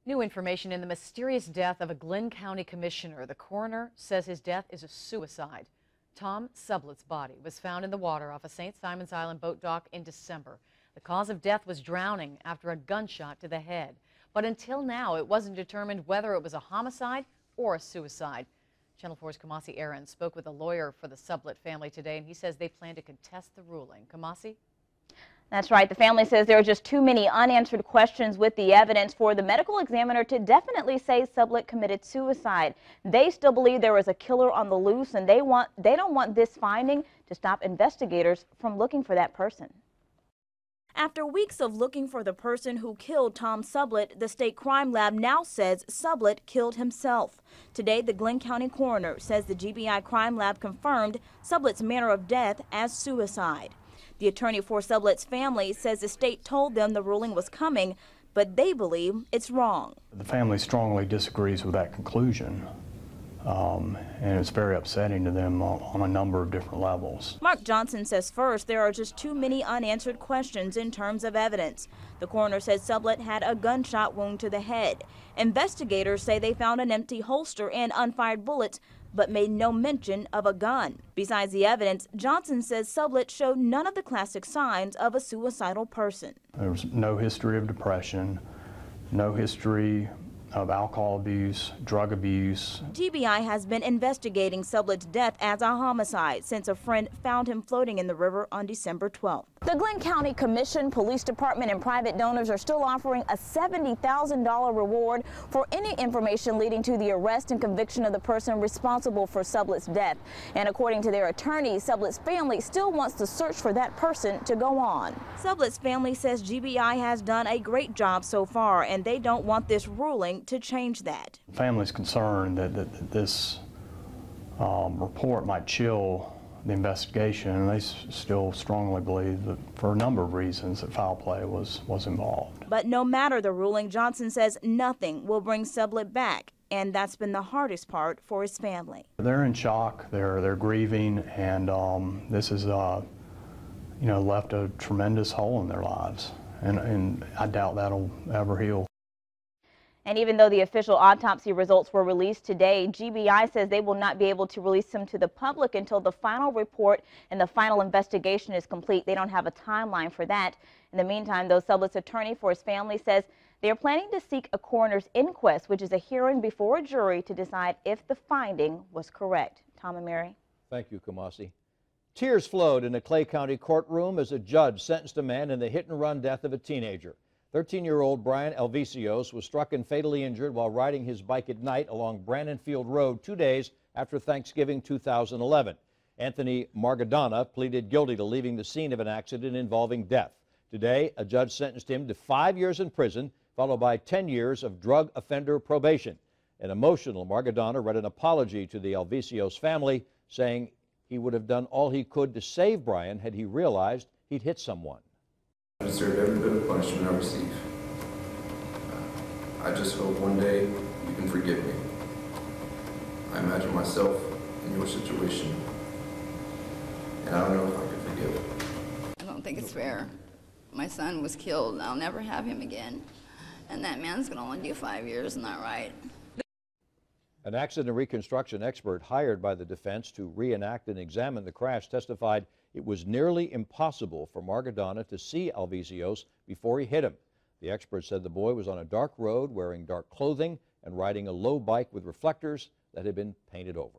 New information in the mysterious death of a Glynn County commissioner. The coroner says his death is a suicide. Tom Sublet's body was found in the water off a St. Simons Island boat dock in December. The cause of death was drowning after a gunshot to the head. But until now, it wasn't determined whether it was a homicide or a suicide. Channel 4's Kamasi Aaron spoke with a lawyer for the Sublet family today, and he says they plan to contest the ruling. Kamasi? That's right. The family says there are just too many unanswered questions with the evidence for the medical examiner to definitely say Sublet committed suicide. They still believe there is a killer on the loose, and they don't want this finding to stop investigators from looking for that person. After weeks of looking for the person who killed Tom Sublet, the state crime lab now says Sublet killed himself. Today, the Glynn County coroner says the GBI crime lab confirmed Sublet's manner of death as suicide. The attorney for Sublet's family says the state told them the ruling was coming, but they believe it's wrong. The family strongly disagrees with that conclusion, and it's very upsetting to them on a number of different levels. Mark Johnson says first, there are just too many unanswered questions in terms of evidence. The coroner says Sublet had a gunshot wound to the head. Investigators say they found an empty holster and unfired bullets, but made no mention of a gun. Besides the evidence, Johnson says Sublet showed none of the classic signs of a suicidal person. There was no history of depression, no history of alcohol abuse, drug abuse. GBI has been investigating Sublet's death as a homicide since a friend found him floating in the river on December 12th. The Glynn County Commission, Police Department, and private donors are still offering a $70,000 reward for any information leading to the arrest and conviction of the person responsible for Sublet's death. And according to their attorney, Sublet's family still wants the search for that person to go on. Sublet's family says GBI has done a great job so far, and they don't want this ruling to change that. The family's concerned that this report might chill the investigation, and they still strongly believe that for a number of reasons that foul play was involved. But no matter the ruling, Johnson says nothing will bring Sublet back, and that's been the hardest part for his family. They're in shock, they're grieving, and this has left a tremendous hole in their lives, and I doubt that'll ever heal. And even though the official autopsy results were released today, GBI says they will not be able to release them to the public until the final report and the final investigation is complete. They don't have a timeline for that. In the meantime, though, Sublet's attorney for his family says they are planning to seek a coroner's inquest, which is a hearing before a jury to decide if the finding was correct. Tom and Mary. Thank you, Kamasi. Tears flowed in a Clay County courtroom as a judge sentenced a man in the hit-and-run death of a teenager. 13-year-old Brian Alvicios was struck and fatally injured while riding his bike at night along Brandon Field Road 2 days after Thanksgiving 2011. Anthony Margadana pleaded guilty to leaving the scene of an accident involving death. Today, a judge sentenced him to 5 years in prison, followed by 10 years of drug offender probation. An emotional Margadana read an apology to the Alvicios family, saying he would have done all he could to save Brian had he realized he'd hit someone. I deserve every bit of punishment I receive. I just hope one day you can forgive me. I imagine myself in your situation, and I don't know if I can forgive it. I don't think it's fair. My son was killed, and I'll never have him again. And that man's going to only do 5 years, not right. An accident reconstruction expert hired by the defense to reenact and examine the crash testified it was nearly impossible for Margadana to see Alvicios before he hit him. The expert said the boy was on a dark road wearing dark clothing and riding a low bike with reflectors that had been painted over.